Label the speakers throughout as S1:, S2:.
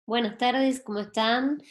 S1: Buenas tardes, ¿cómo están?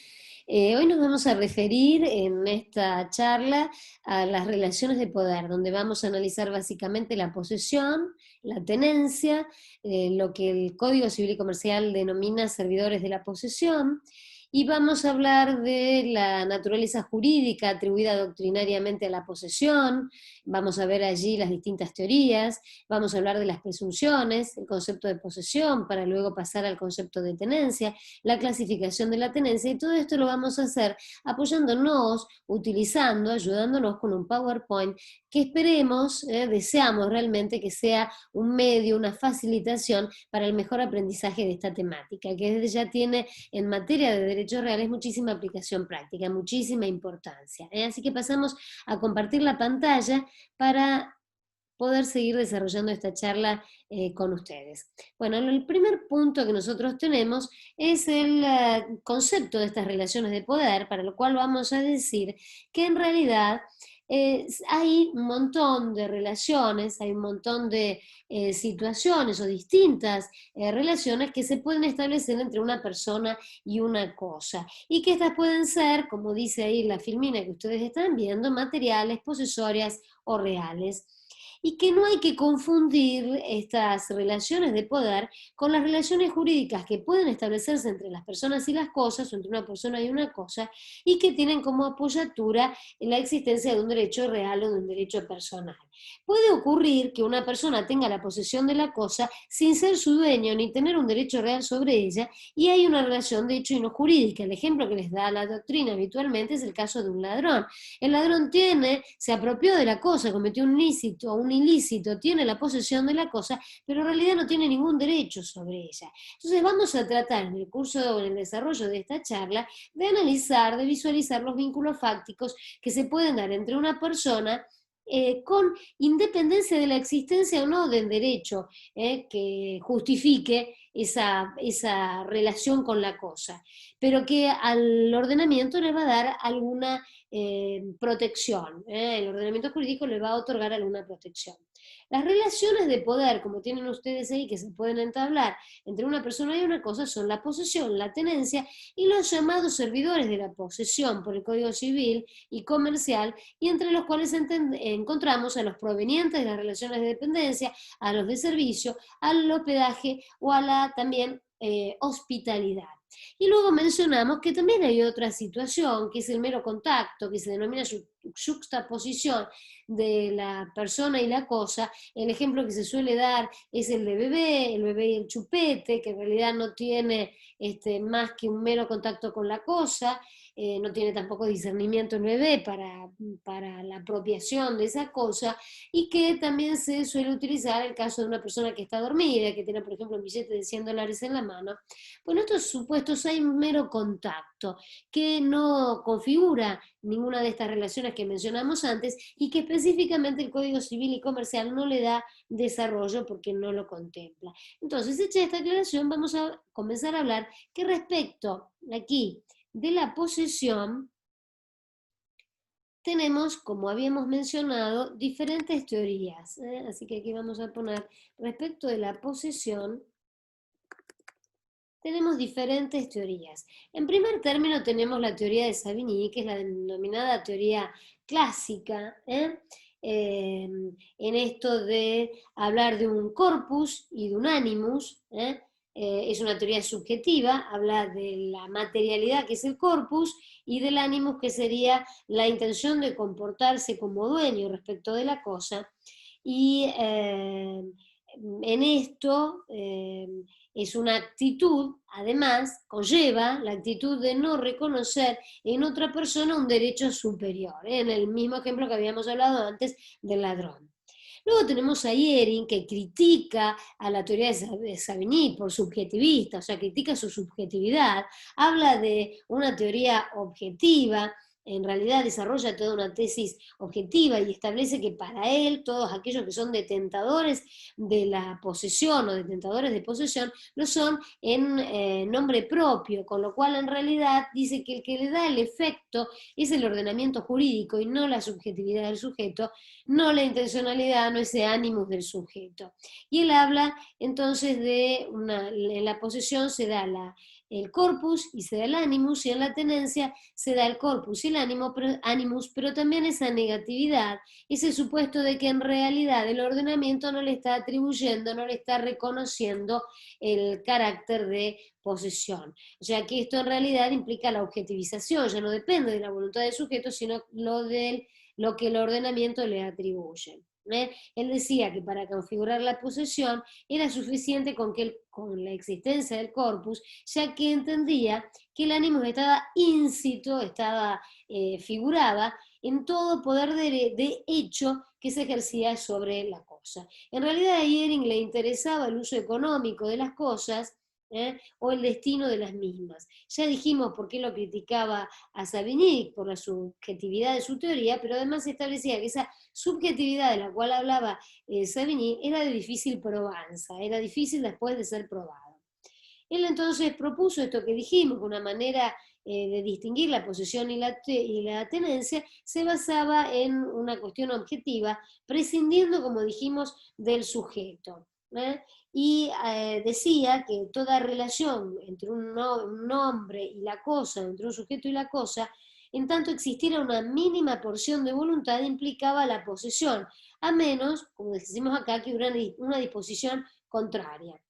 S1: Hoy nos vamos a referir en esta charla a las relaciones de poder, donde vamos a analizar básicamente la posesión, la tenencia, lo que el Código Civil y Comercial denomina servidores de la posesión, y vamos a hablar de la naturaleza jurídica atribuida doctrinariamente a la posesión. Vamos a ver allí las distintas teorías, vamos a hablar de las presunciones, el concepto de posesión, para luego pasar al concepto de tenencia, la clasificación de la tenencia, y todo esto lo vamos a hacer apoyándonos, utilizando, ayudándonos con un PowerPoint que esperemos, deseamos realmente que sea un medio, una facilitación para el mejor aprendizaje de esta temática, que desde ya tiene en materia de derechos reales muchísima aplicación práctica, muchísima importancia. Así que pasamos a compartir la pantalla para poder seguir desarrollando esta charla con ustedes. Bueno, el primer punto que nosotros tenemos es el concepto de estas relaciones de poder, para lo cual vamos a decir que en realidad hay un montón de relaciones, hay un montón de situaciones o distintas relaciones que se pueden establecer entre una persona y una cosa, y que estas pueden ser, como dice ahí la filmina que ustedes están viendo, materiales, posesorias o reales, y que no hay que confundir estas relaciones de poder con las relaciones jurídicas que pueden establecerse entre las personas y las cosas, o entre una persona y una cosa, y que tienen como apoyatura la existencia de un derecho real o de un derecho personal. Puede ocurrir que una persona tenga la posesión de la cosa sin ser su dueño ni tener un derecho real sobre ella, y hay una relación de hecho y no jurídica. El ejemplo que les da la doctrina habitualmente es el caso de un ladrón. El ladrón se apropió de la cosa, cometió un ilícito, tiene la posesión de la cosa, pero en realidad no tiene ningún derecho sobre ella. Entonces vamos a tratar en el curso, en el desarrollo de esta charla, de analizar, de visualizar los vínculos fácticos que se pueden dar entre una persona con independencia de la existencia o no del derecho que justifique esa relación con la cosa, pero que al ordenamiento le va a dar alguna protección. El ordenamiento jurídico le va a otorgar alguna protección. Las relaciones de poder, como tienen ustedes ahí, que se pueden entablar entre una persona y una cosa, son la posesión, la tenencia y los llamados servidores de la posesión por el Código Civil y Comercial, y entre los cuales encontramos a los provenientes de las relaciones de dependencia, a los de servicio, al hospedaje o a la también hospitalidad. Y luego mencionamos que también hay otra situación, que es el mero contacto, que se denomina juxtaposición de la persona y la cosa. El ejemplo que se suele dar es el de bebé, el bebé y el chupete, que en realidad no tiene más que un mero contacto con la cosa, no tiene tampoco discernimiento el bebé para la apropiación de esa cosa, y que también se suele utilizar en el caso de una persona que está dormida, que tiene por ejemplo un billete de $100 en la mano. Bueno, estos supuestos hay un mero contacto que no configura ninguna de estas relaciones que mencionamos antes, y que específicamente el Código Civil y Comercial no le da desarrollo porque no lo contempla. Entonces, hecha esta aclaración, vamos a comenzar a hablar que respecto aquí de la posesión, tenemos, como habíamos mencionado, diferentes teorías. Así que aquí vamos a poner, respecto de la posesión, tenemos diferentes teorías. En primer término tenemos la teoría de Savigny, que es la denominada teoría clásica, en esto de hablar de un corpus y de un animus. Es una teoría subjetiva, habla de la materialidad, que es el corpus, y del animus, que sería la intención de comportarse como dueño respecto de la cosa. Y en esto es una actitud, además, conlleva la actitud de no reconocer en otra persona un derecho superior, en el mismo ejemplo que habíamos hablado antes del ladrón. Luego tenemos a Yering, que critica a la teoría de Savigny por subjetivista, o sea, critica su subjetividad, habla de una teoría objetiva, en realidad desarrolla toda una tesis objetiva y establece que para él todos aquellos que son detentadores de la posesión o detentadores de posesión lo son en nombre propio, con lo cual en realidad dice que el que le da el efecto es el ordenamiento jurídico y no la subjetividad del sujeto, no la intencionalidad, no ese ánimos del sujeto. Y él habla entonces de en la posesión se da el corpus y se da el animus, y en la tenencia se da el corpus y el animus, pero también esa negatividad, ese supuesto de que en realidad el ordenamiento no le está atribuyendo, no le está reconociendo el carácter de posesión. O sea que esto en realidad implica la objetivización, ya no depende de la voluntad del sujeto, sino lo que el ordenamiento le atribuye. Él decía que para configurar la posesión era suficiente con la existencia del corpus, ya que entendía que el ánimo estaba íncito, figuraba en todo poder de hecho que se ejercía sobre la cosa. En realidad a Ehring le interesaba el uso económico de las cosas, o el destino de las mismas. Ya dijimos por qué lo criticaba a Savigny, por la subjetividad de su teoría, pero además establecía que esa subjetividad de la cual hablaba Savigny era de difícil probanza, era difícil después de ser probado. Él entonces propuso esto que dijimos, una manera de distinguir la posesión y la tenencia, se basaba en una cuestión objetiva, prescindiendo, como dijimos, del sujeto. Y decía que toda relación entre un nombre y la cosa, entre un sujeto y la cosa, en tanto existiera una mínima porción de voluntad, implicaba la posesión, a menos, como decimos acá, que hubiera una disposición contraria.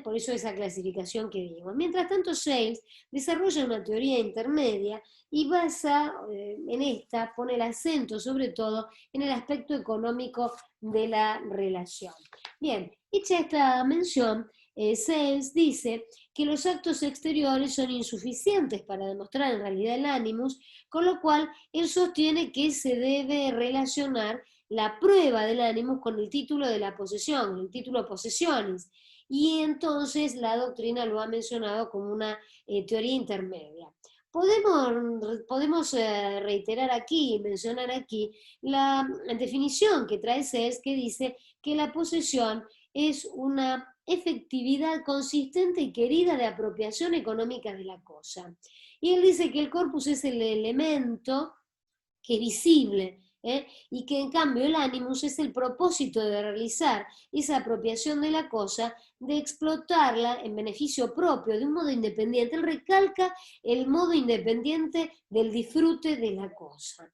S1: Por eso esa clasificación que digo. Mientras tanto, Sales desarrolla una teoría intermedia y basa en esta, pone el acento sobre todo en el aspecto económico de la relación. Bien, hecha esta mención, Sales dice que los actos exteriores son insuficientes para demostrar en realidad el animus, con lo cual él sostiene que se debe relacionar la prueba del animus con el título de la posesión, el título posesiones, y entonces la doctrina lo ha mencionado como una teoría intermedia. Podemos reiterar aquí, mencionar aquí, la definición que trae Sales, que dice que la posesión es una efectividad consistente y querida de apropiación económica de la cosa. Y él dice que el corpus es el elemento que es visible, y que en cambio el animus es el propósito de realizar esa apropiación de la cosa, de explotarla en beneficio propio, de un modo independiente. Él recalca el modo independiente del disfrute de la cosa.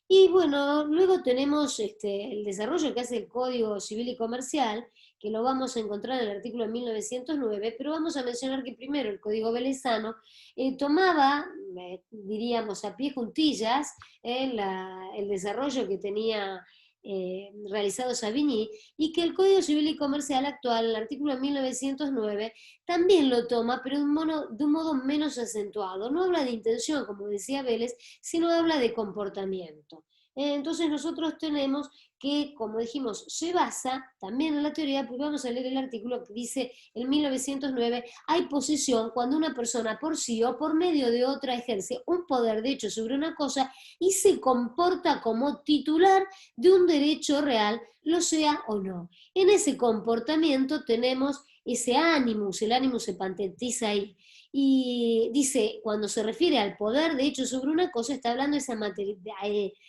S1: Y bueno, luego tenemos el desarrollo que hace el Código Civil y Comercial, que lo vamos a encontrar en el artículo de 1909, pero vamos a mencionar que primero el Código Velezano tomaba, diríamos a pie juntillas, el desarrollo que tenía realizado Savigny, y que el Código Civil y Comercial actual, el artículo de 1909, también lo toma, pero de un modo menos acentuado. No habla de intención, como decía Vélez, sino habla de comportamiento. Entonces nosotros tenemos que, como dijimos, se basa también en la teoría, pues vamos a leer el artículo que dice en 1909, hay posesión cuando una persona por sí o por medio de otra ejerce un poder de hecho sobre una cosa y se comporta como titular de un derecho real, lo sea o no. En ese comportamiento tenemos ese animus, el animus se patentiza ahí. Y dice, cuando se refiere al poder de hecho sobre una cosa, está hablando de esa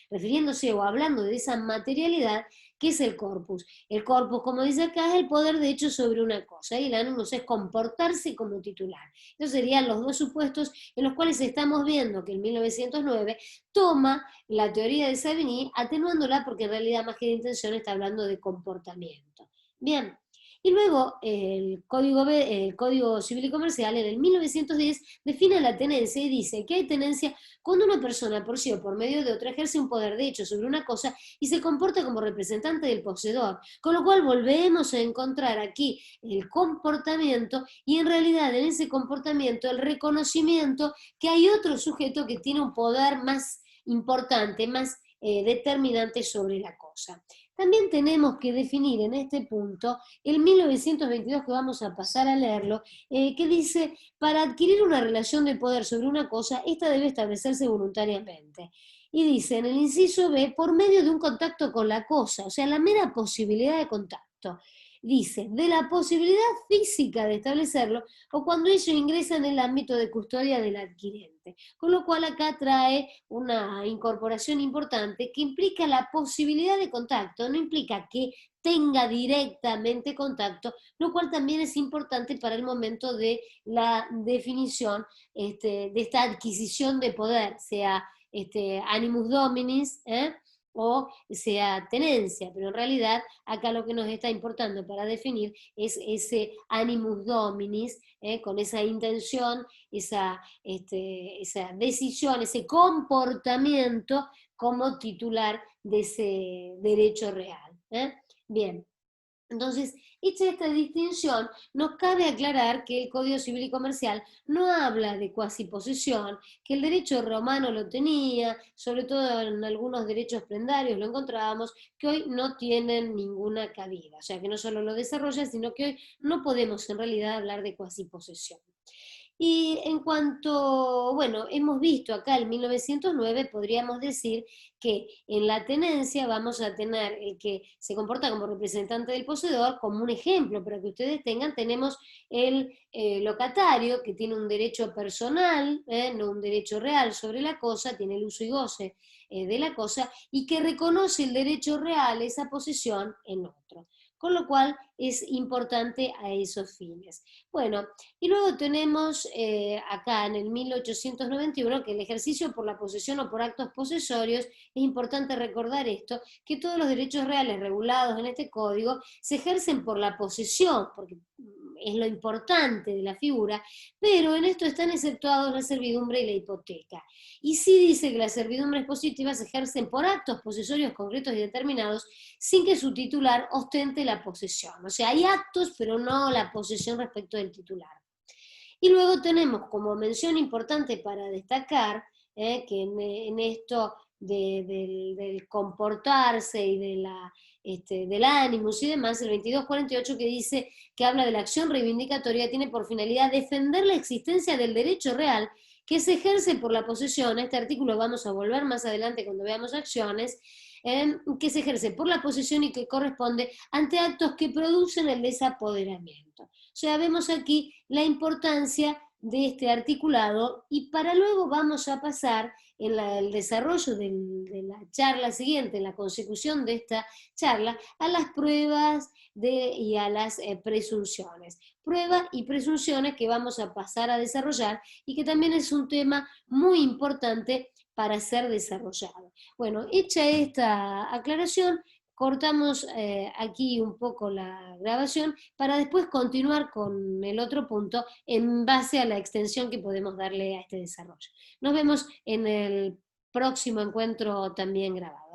S1: refiriéndose o hablando de esa materialidad que es el corpus. El corpus, como dice acá, es el poder de hecho sobre una cosa, y el animus es comportarse como titular. Esos serían los dos supuestos en los cuales estamos viendo que en 1909 toma la teoría de Savigny, atenuándola porque en realidad más que de intención está hablando de comportamiento. Bien. Y luego el Código Civil y Comercial en el 1910 define la tenencia y dice que hay tenencia cuando una persona por sí o por medio de otra ejerce un poder de hecho sobre una cosa y se comporta como representante del poseedor, con lo cual volvemos a encontrar aquí el comportamiento y en realidad en ese comportamiento el reconocimiento que hay otro sujeto que tiene un poder más importante, más determinante sobre la cosa. También tenemos que definir en este punto el 1922, que vamos a pasar a leerlo, que dice, para adquirir una relación de poder sobre una cosa, esta debe establecerse voluntariamente. Y dice en el inciso B, por medio de un contacto con la cosa, o sea, la mera posibilidad de contacto. dice, de la posibilidad física de establecerlo o cuando ello ingresa en el ámbito de custodia del adquirente. Con lo cual acá trae una incorporación importante que implica la posibilidad de contacto, no implica que tenga directamente contacto, lo cual también es importante para el momento de la definición de esta adquisición de poder, sea animus dominis, o sea tenencia, pero en realidad acá lo que nos está importando para definir es ese animus dominis, con esa intención, esa decisión, ese comportamiento como titular de ese derecho real. Bien, entonces, hecha esta distinción, nos cabe aclarar que el Código Civil y Comercial no habla de cuasiposesión, que el derecho romano lo tenía, sobre todo en algunos derechos prendarios lo encontrábamos, que hoy no tienen ninguna cabida. O sea, que no solo lo desarrolla, sino que hoy no podemos en realidad hablar de cuasiposesión. Y en cuanto, bueno, hemos visto acá el 1909, podríamos decir que en la tenencia vamos a tener el que se comporta como representante del poseedor, como un ejemplo para que ustedes tengan, tenemos el locatario que tiene un derecho personal, no un derecho real sobre la cosa, tiene el uso y goce de la cosa, y que reconoce el derecho real, esa posesión, en otro. Con lo cual es importante a esos fines. Bueno, y luego tenemos acá en el 1891 que el ejercicio por la posesión o por actos posesorios, es importante recordar esto, que todos los derechos reales regulados en este código se ejercen por la posesión, porque es lo importante de la figura, pero en esto están exceptuados la servidumbre y la hipoteca. Y sí dice que las servidumbres positivas se ejercen por actos posesorios concretos y determinados sin que su titular ostente la posesión. O sea, hay actos, pero no la posesión respecto del titular. Y luego tenemos como mención importante para destacar, que en esto del comportarse y del ánimos y demás, el 2248 que dice que habla de la acción reivindicatoria, tiene por finalidad defender la existencia del derecho real que se ejerce por la posesión. A este artículo vamos a volver más adelante cuando veamos acciones, que se ejerce por la posesión y que corresponde ante actos que producen el desapoderamiento. O sea, vemos aquí la importancia de este articulado y para luego vamos a pasar en el desarrollo de la charla siguiente, en la consecución de esta charla, a las pruebas y a las presunciones. Pruebas y presunciones que vamos a pasar a desarrollar y que también es un tema muy importante para ser desarrollado. Bueno, hecha esta aclaración, cortamos aquí un poco la grabación para después continuar con el otro punto en base a la extensión que podemos darle a este desarrollo. Nos vemos en el próximo encuentro también grabado.